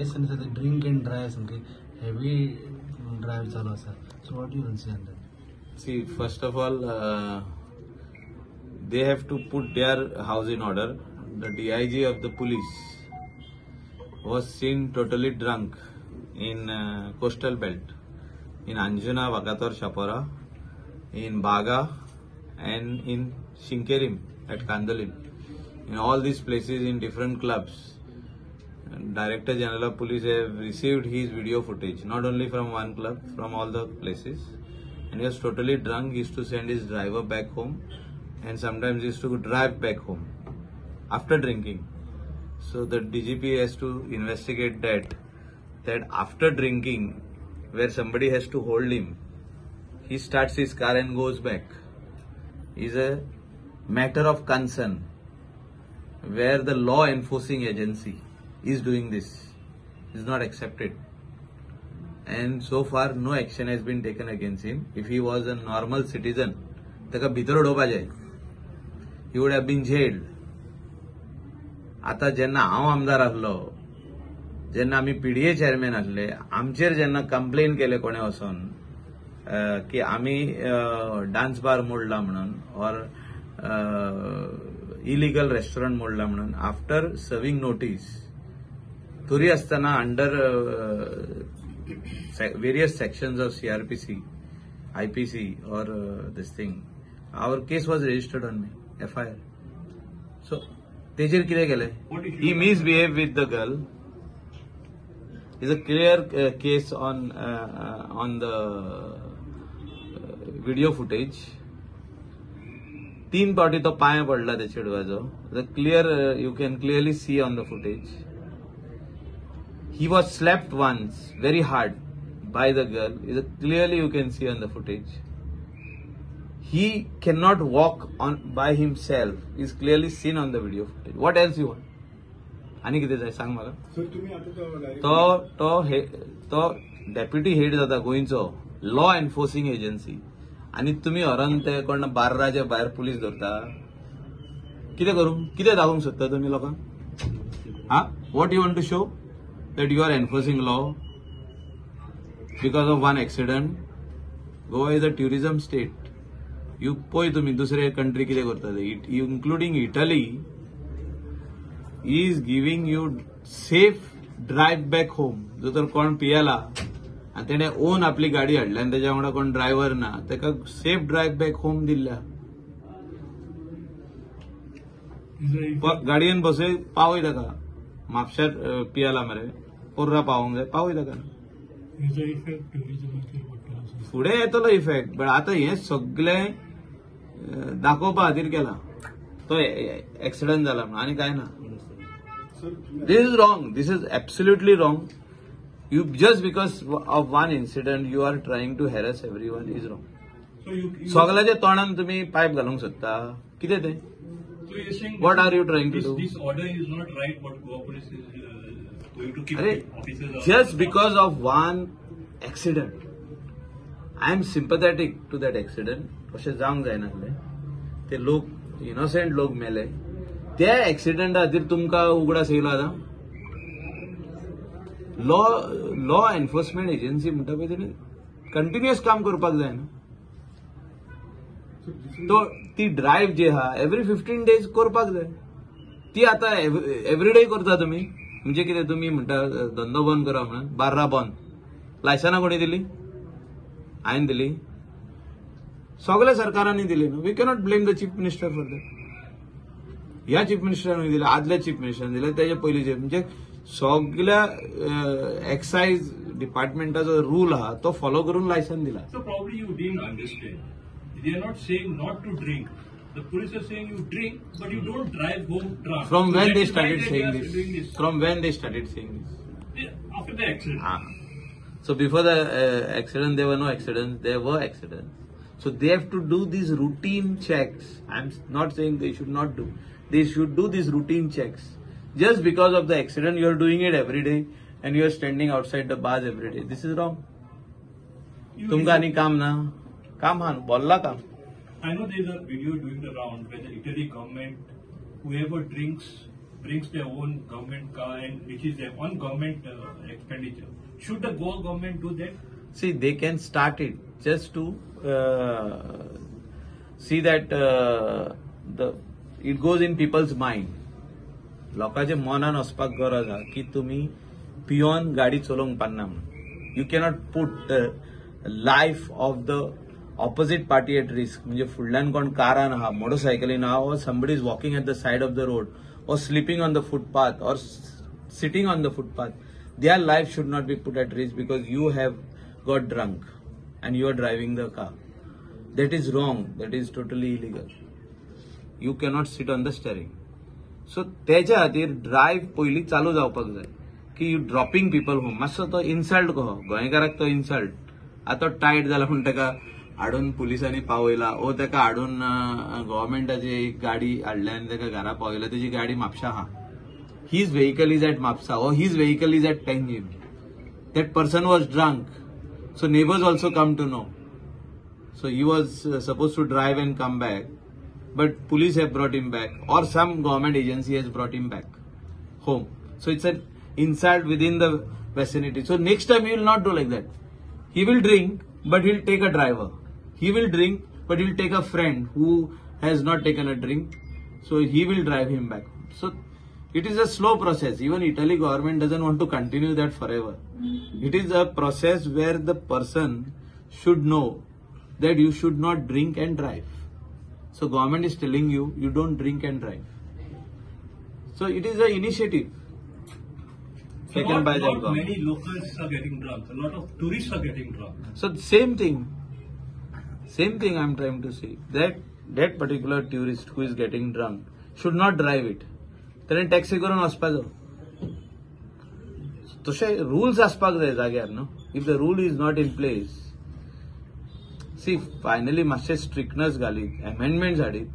license the drink and drive something heavy drive chalo sir. So what do you say on that? See, first of all, they have to put their house in order. The DIG of the police was seen totally drunk in coastal belt, in Anjuna, Vagator, Shapora, in Baga, and in Shinkerim at Kandalin. In all these places, in different clubs, Director General of Police have received his video footage, not only from one club, from all the places. And he was totally drunk. He used to send his driver back home, and sometimes he used to drive back home after drinking. So the DGP has to investigate that after drinking, where somebody has to hold him, he starts his car and goes back. Is a matter of concern where the law enforcing agency is doing this. Is not accepted. And so far no action has been taken against him. If he was a normal citizen, he would have been jailed. आता जेन्ना हांव आमदार आसलो, जेन्ना आमी PDA chairman आसले, आमचेर जेन्ना कंप्लेन केले कोणे वचोन की आमी डान्स बार मोडला म्हणून और इलिगल रेस्टॉरंट मोडला म्हणून, आफ्टर सर्विंग नोटीस तरी असताना under various sections of CRPC, IPC or this thing, our case was registered on me, FIR. So, Tejir kire gele. He misbehaved with the girl. Is a clear case on the video footage. 3 पावटी तो पांय पडला त्या चेडवाचो. The clear, you can clearly see on the footage. He was slapped once, very hard, by the girl. Clearly you can see on the footage. He cannot walk on by himself. Is clearly seen on the video footage. What else you want? Ani kite jay sang mala. तो deputy head जाता गोंयचो law enforcing agency, आनी तुमी हरण ते कोण बार्राचे भायर police धरता. कितें करूं? कितें दाखोवंक सोदता तुमी लोकांक? हा? What you want to show? That you are enforcing law because of one accident. Goa is a tourism state. You poi tumi dusre country kide karta, including Italy, is giving you safe drive back home. जो तर कोण पियला आणि तेणे on आपली गाडी हाडल्या आणि त्याच्या वांगडा कोण ड्रायव्हर ना, तेका सेफ ड्राइव बॅक होम दिल्ल्या. गाडयेन बसय पावय ताका. म्हापशात पियाला मरे, पोर्रा पावोंक जाय, पावय ताका. फुडें येतलो इफेक्ट, बट आता हे सगळें दाखोवपा खातीर केला. तो एक्सिडंट जाला म्हणून आनी काय ना. This is wrong. This is absolutely wrong. You just because of one incident you are trying to harass everyone is wrong. सगळ्याच्या तोंडान तुम्ही पाईप घालूंक सोदता, कितें तें? So you're saying what are you trying to do? This order is not right. What Goa police is going to keep officers just because of one accident. I am sympathetic to that accident. अशें जावंक जायना ते लोक innocent लोक मेले. त्या एक्सिडेंटा खातीर तुमकां उगडास येयलो आतां? लॉ एन्फोर्समेंट एजन्सी म्हणटा पळय तेणी कंटिन्युअस काम करपाक जाय ना. तो ती ड्राइव जी आहा एवरी 15 days करपाक जाय. ती आता एवरीडे करता तुम्ही. म्हणजे कितें तुम्ही म्हणटा धंदो बंद करा म्हणून, बार्रा बंद. लायसनां कोणी दिली? हांवें दिली. सगळ्या सरकारांनी दिली न्हू. We cannot blame the chief minister for that. ह्या चीफ मिनिस्टरांनी दिले, आदल्या चीफ मिनिस्टरांनी दिले, त्याच्या पयलींचे. म्हणजे सगळ्या एक्सायज डिपार्टमेंटाचो रूल आहा तो फॉलो करून लायसन दिला. So probably you didn't understand. They are not saying not to drink. The police are saying you drink, but you don't drive home drunk. From when they started saying this? From when they started saying this? After the accident. So before the accident, there were no accidents. There were accidents. So they have to do these routine checks. I'm not saying they should not do. They should do these routine checks. Just because of the accident, you are doing it every day, and you are standing outside the bars every day. This is wrong. तुमका आणि काम ना. काम हा बोलला काम. I know there is a video doing the round where the Italy government, whoever drinks brings their own government car and which is their own government expenditure. Should the Goa government do that? See, they can start it just to see that it goes in people's mind. लोकांचे मनान वचपाक गरज आहा की तुम्ही peon गाडी चलोवंक पारना म्हणून. You cannot put life of the opposite party at risk. म्हणजे फुडल्यान कोण कारान आहा, मोटरसायकलीन आहा, or somebody is walking at the side of the road, or sleeping on the footpath, or sitting on the footpath. Their life should not be put at risk because you have got drunk and you are driving the car. That is wrong. That is totally illegal. You cannot sit on the steering. So त्याच्या खातीर drive पयलीं चालू जावपाक जाय की you dropping people home. मातसो तो insult कहो गोंयकाराक, तो इन्सल्ट. आतां टायट जाला म्हूण ताका हाडून पुलिसांनी पावयला, ओ ताका हाडून गव्हर्मेंटाची एक गाडी हाडल्या आनी ताका घरा पावयला. तेजी गाडी म्हापशा आहा. His vehicle is at Mapsa or his vehicle is at Pengim. That person was drunk. So neighbors also come to know. So he was supposed to drive and come back. But police have brought him back or some government agency has brought him back home. So it's an insult within the vicinity. So next time he will not do like that. He will drink but he'll take a driver. He will drink but he'll take a friend who has not taken a drink. So he will drive him back. So it is a slow process. Even Italy government doesn't want to continue that forever. It is a process where the person should know that you should not drink and drive. So government is telling you, you don't drink and drive. So it is an initiative taken by the government. Many locals are getting drunk. A lot of tourists are getting drunk. So same thing I'm trying to say. That particular tourist who is getting drunk should not drive it. त्याने taxi करून वचपाचो. तशे rules आसपाक जाय जाग्यार न्हू. If the rule is not in place, see finally मातशे strictness घालीत, अमेंडमेंट्स हाडीत,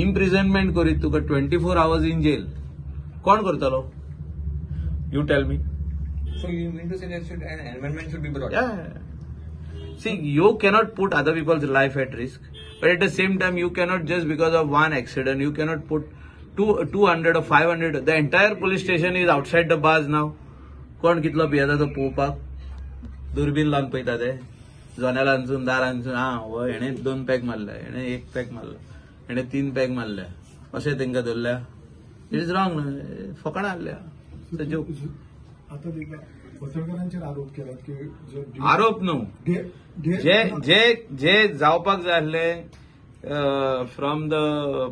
इम्प्रिझनमेंट करीत तुका 24 hours इन जेल. कोण करतलो? You tell me. So you mean to say that an amendment should be brought? Yeah. See, you cannot put other people's life at risk, but at the same time, you cannot just because of one accident, you cannot put 200 or 500. The entire police station is outside the bars now. कोण कितलो पियेता तो पळोवपाक दुर्बीन लावन पळयता ते. जोनेलांसून दारांसून हो हेणे 2 pack मारल्या, हेणे 1 pack मारला, हेणे 3 पॅक मारल्या, अशें तेंका धरल्या. इट इज रॉंग न्हू. फकाणां हाडल्या. आता पत्रकारांचेर आरोप केलात की आरोप न्हू, जे जावपाक जाय आसले from the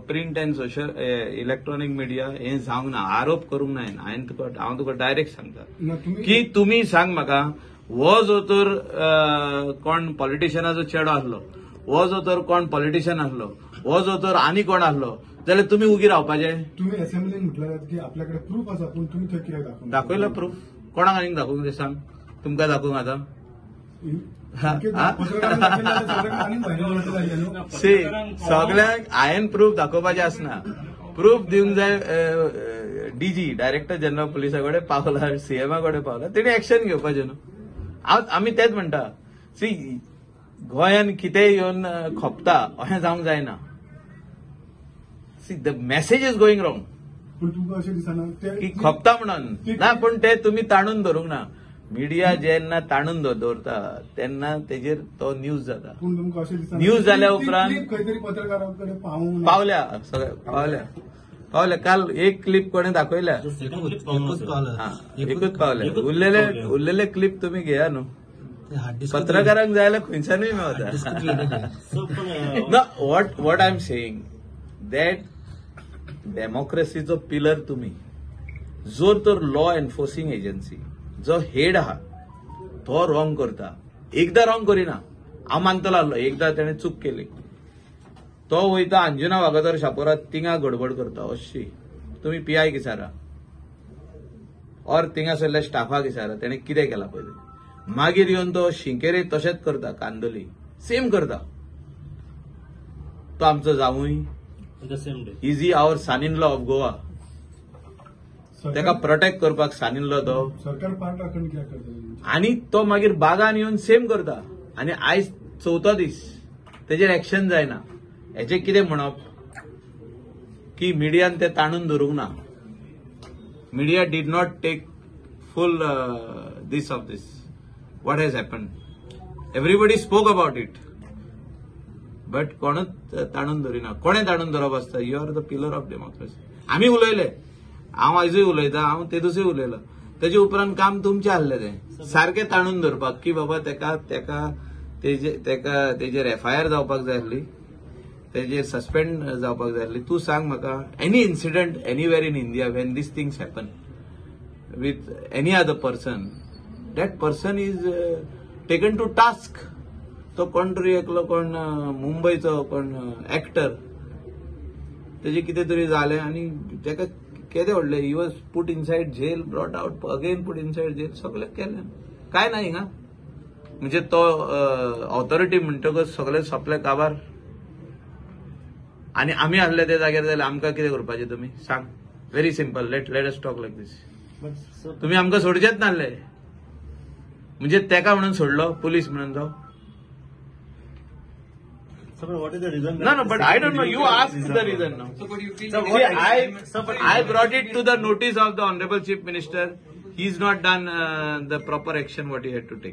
print and social electronic media हे जावंक ना. आरोप करूंक ना. हांव तुका डायरेक्ट सांगता की तुमी सांग म्हाका, हो जो तर कोण पॉलिटिशियनाचो चेडो आसलो, हो जो तर कोण पॉलिटिशियन आसलो, हो जो तर आनी कोण आसलो, जाल्यार तुमी उगी रावपाचे. तुम्ही असेंब्लीन म्हटलं की आपल्याकडे प्रूफ आसा, पूण तुम्ही थंय कित्याक दाखयला प्रूफ? कोणाक आनीक दाखोवंक ते सांग. तुमकां दाखोवंक आतां? सगळ्यांक हांवें प्रूफ दाखोवपाचें आसना. प्रूफ दिवंक जाय डीजी डायरेक्टर जनरल पुलिसा कडेन पावला, सीएमा कडेन पावला, तेणी एक्शन घेवपाचें न्हू. आमी तेच म्हणटा. सी गोंयान कितेंय येवन खोपता अशें जावंक जायना. See the message is going wrong. पूण तुमकां अशें दिसना की खोपता म्हणून ना, पण ते तुमी ताणून धरूंक ना. मिडिया जेन्ना ताणून दवरता तेन्ना तेजेर तो न्यूज जाता. पूण तुमकां अशें दिसना न्यूज जाल्या उपरांत खंय तरी पत्रकारां कडेन पावल्या, पावल्या. काल एक क्लिप कोणें दाखयल्या, एकूच पावल्या. उरलेले क्लिप तुमी घेया न्हू. पत्रकारांक जाय जाल्यार खंयच्यानूय मेळटा. What I am saying that डेमोक्रेसीचो पिलर तुमी, जो तर लॉ एन्फोर्सिंग एजन्सी जो हेड आहा तो रॉंग करता. एकदा रॉंग करिना, हांव मानतलो आसलो. एकदा तेणे चूक केली, तो वयता अंजुना वागातोर शापोरात, थिंगा गडबड करता. अशी तुमी पीआय विचारा और थिंगा सरल्या स्टाफाक विचारा तेणे कितें केलां पयलीं. मागीर येवन तो शिंकेरे तशेंच करता, कांदोली सेम करता. तो आमचो जावूय is our son in law of Goa. ताका प्रोटेक्ट करपाक सन इन लॉ तो सरकार पार्ट राखून कित्याक करता. आनी तो मागीर बागान येवन सेम करता. आनी आयज 4थो दीस तेजेर एक्शन जायना. हेचें कितें म्हणप की मिडियान ते ताणून धरूंक ना. media did not take full this of this. What has happened? Everybody spoke about it. But कोणच ताणून धरिना. कोणे ताणून धरप आसता? You are the pillar of democracy. आम्ही उलयले. हांव आयजूय उलयता, हांव ते दिसूय उलयलो. तेजे उपरांत काम तुमचें आहलें तें. सारकें ताणून धरपाक की बाबा तेजेर FIR जावपाक जाय आसली. तेजेर सस्पेंड जावपाक जाय आसली. तूं सांग म्हाका any incident anywhere in India Wien these things happen with any other person, that person is taken to task. तो कोण तरी एकलो कोण मुंबईचो कोण एक्टर तेजे कितें तरी जालें आनी तेका केदें व्हडलें he was put inside jail, brought out again put inside jail, सगळें केलें. काय ना हिंगा म्हणजे तो ऑथॉरिटी म्हणटकच सगळें सोंपलें काबार. आनी आमी आहले त्या जाग्यार जाल्यार आमकां कितें करपाचें तुमी सांग. Very simple. Let us talk like this. तुमी आमकां सोडचेच नासले म्हणजे तेका म्हणून सोडलो पुलीस म्हणून तो. What is the reason? No, but I don't know. You asked the reason now. So, what do you feel? See, I brought it to the notice of the Honorable Chief Minister. He's not done the proper action what he had to take.